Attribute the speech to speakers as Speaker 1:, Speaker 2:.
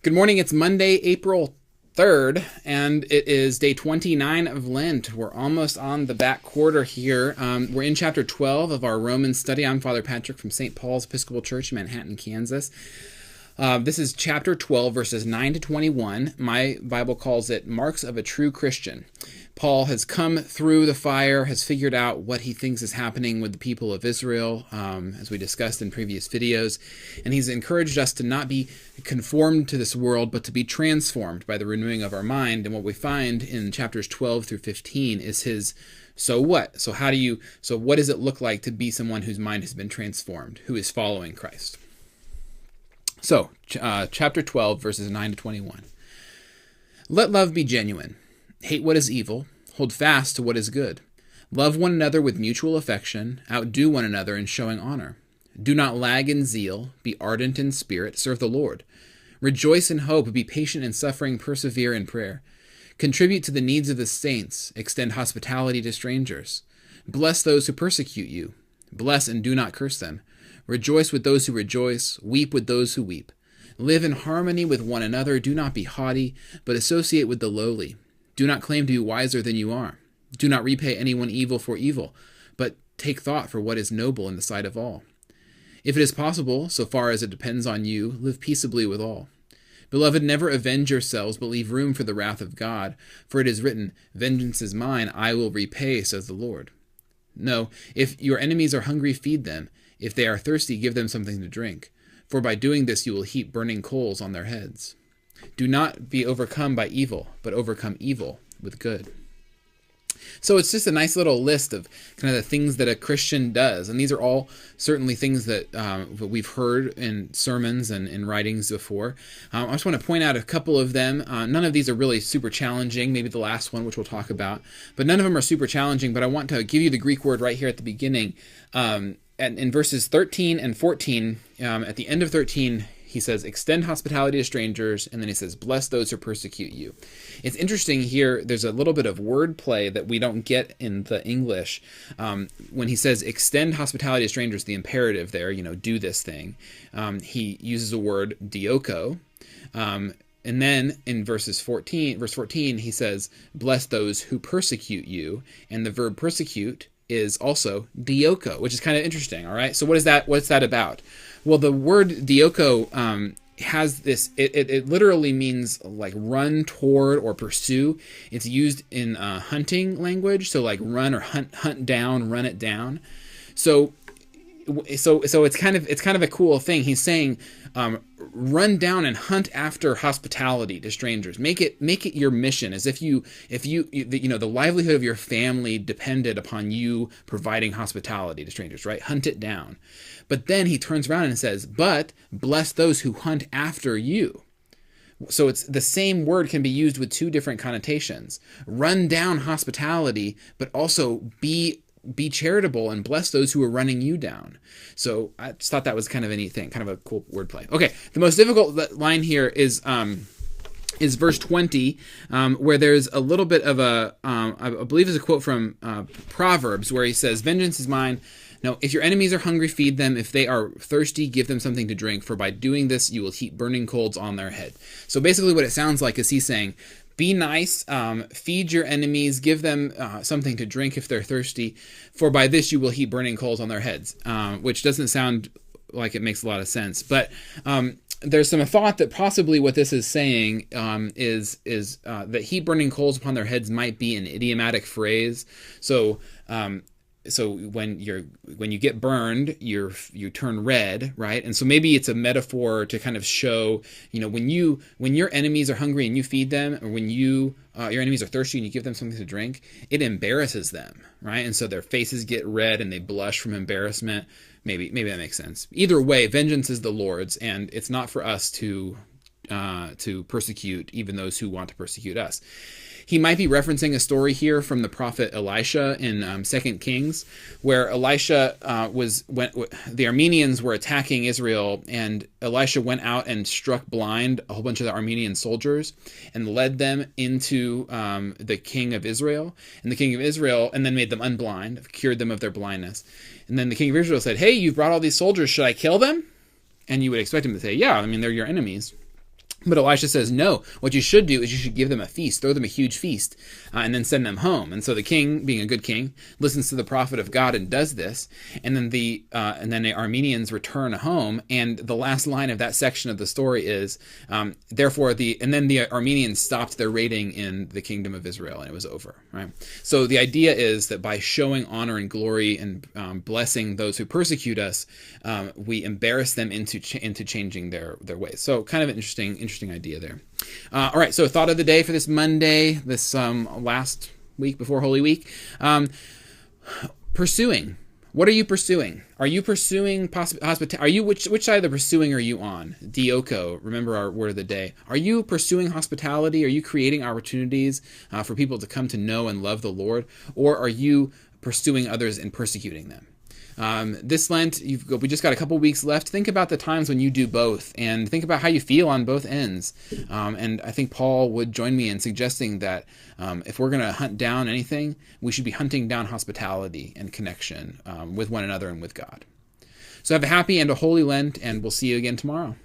Speaker 1: Good morning. It's Monday, April 3rd, and it is day 29 of Lent. We're almost on the back quarter here. We're in chapter 12 of our Roman study. I'm Father Patrick from St. Paul's Episcopal Church in Manhattan, Kansas. This is chapter 12, verses 9 to 21. My Bible calls it Marks of a True Christian. Paul has come through the fire, has figured out what he thinks is happening with the people of Israel, as we discussed in previous videos, and he's encouraged us to not be conformed to this world, but to be transformed by the renewing of our mind. And what we find in chapters 12 through 15 is his so what? So what does it look like to be someone whose mind has been transformed, who is following Christ? So, chapter 12, verses 9 to 21. Let love be genuine. Hate what is evil. Hold fast to what is good. Love one another with mutual affection. Outdo one another in showing honor. Do not lag in zeal. Be ardent in spirit. Serve the Lord. Rejoice in hope. Be patient in suffering. Persevere in prayer. Contribute to the needs of the saints. Extend hospitality to strangers. Bless those who persecute you. Bless and do not curse them. Rejoice with those who rejoice. Weep with those who weep. Live in harmony with one another. Do not be haughty, but associate with the lowly. Do not claim to be wiser than you are. Do not repay anyone evil for evil, but take thought for what is noble in the sight of all. If it is possible, so far as it depends on you, live peaceably with all. Beloved, never avenge yourselves, but leave room for the wrath of God, for it is written, "Vengeance is mine, I will repay," says the Lord. No, if your enemies are hungry, feed them. If they are thirsty, give them something to drink, for by doing this you will heap burning coals on their heads. Do not be overcome by evil, but overcome evil with good. So it's just a nice little list of kind of the things that a Christian does. And these are all certainly things that we've heard in sermons and in writings before. I just want to point out a couple of them. None of these are really super challenging, maybe the last one, which we'll talk about. But none of them are super challenging. But I want to give you the Greek word right here at the beginning. In verses 13 and 14, at the end of 13, he says, extend hospitality to strangers, and then he says, bless those who persecute you. It's interesting here, there's a little bit of wordplay that we don't get in the English. When he says, extend hospitality to strangers, the imperative there, do this thing, he uses a word, dioko. And then in verse 14, he says, bless those who persecute you, and the verb persecute is also dioko, which is kind of interesting, all right? So what's that about? Well, the word dioko has this, it literally means like run toward or pursue. It's used in hunting language, so like run or hunt down, run it down. So it's kind of a cool thing. He's saying, run down and hunt after hospitality to strangers. Make it your mission, as if the livelihood of your family depended upon you providing hospitality to strangers, right? Hunt it down. But then he turns around and says, but bless those who hunt after you. So it's the same word can be used with two different connotations. Run down hospitality, but also be charitable and bless those who are running you down. So I just thought that was kind of a neat thing, kind of a cool wordplay. Okay, the most difficult line here is verse 20, where there's a little bit of I believe is a quote from Proverbs, where he says, vengeance is mine. Now, if your enemies are hungry, feed them. If they are thirsty, give them something to drink, for by doing this, you will heap burning coals on their head. So basically what it sounds like is he's saying, be nice, feed your enemies, give them something to drink if they're thirsty, for by this you will heap burning coals on their heads, which doesn't sound like it makes a lot of sense. But there's some thought that possibly what this is saying is that heap burning coals upon their heads might be an idiomatic phrase. So when you get burned, you turn red, right? And so maybe it's a metaphor to kind of show, when your enemies are hungry and you feed them, or when your enemies are thirsty and you give them something to drink, it embarrasses them, right? And so their faces get red and they blush from embarrassment. Maybe that makes sense. Either way, vengeance is the Lord's, and it's not for us to persecute even those who want to persecute us. He might be referencing a story here from the prophet Elisha in 2 Kings, where Elisha the Armenians were attacking Israel, and Elisha went out and struck blind a whole bunch of the Armenian soldiers and led them into the king of Israel. And the king of Israel, and then made them unblind, cured them of their blindness. And then the king of Israel said, hey, you've brought all these soldiers, should I kill them? And you would expect him to say, yeah, I mean, they're your enemies. But Elisha says, no, what you should do is you should give them a feast, throw them a huge feast, and then send them home. And so the king, being a good king, listens to the prophet of God and does this. And then the Armenians return home. And the last line of that section of the story is, then the Armenians stopped their raiding in the kingdom of Israel, and it was over. Right. So the idea is that by showing honor and glory and blessing those who persecute us, we embarrass them into changing their ways. So kind of an interesting idea there. All right, so thought of the day for this Monday, this last week before Holy Week. Pursuing. What are you pursuing? Are you pursuing hospitality? Which side of the pursuing are you on? Dioko, remember our word of the day. Are you pursuing hospitality? Are you creating opportunities for people to come to know and love the Lord? Or are you pursuing others and persecuting them? This Lent, we just got a couple weeks left. Think about the times when you do both, and think about how you feel on both ends. And I think Paul would join me in suggesting that if we're going to hunt down anything, we should be hunting down hospitality and connection with one another and with God. So have a happy and a holy Lent, and we'll see you again tomorrow.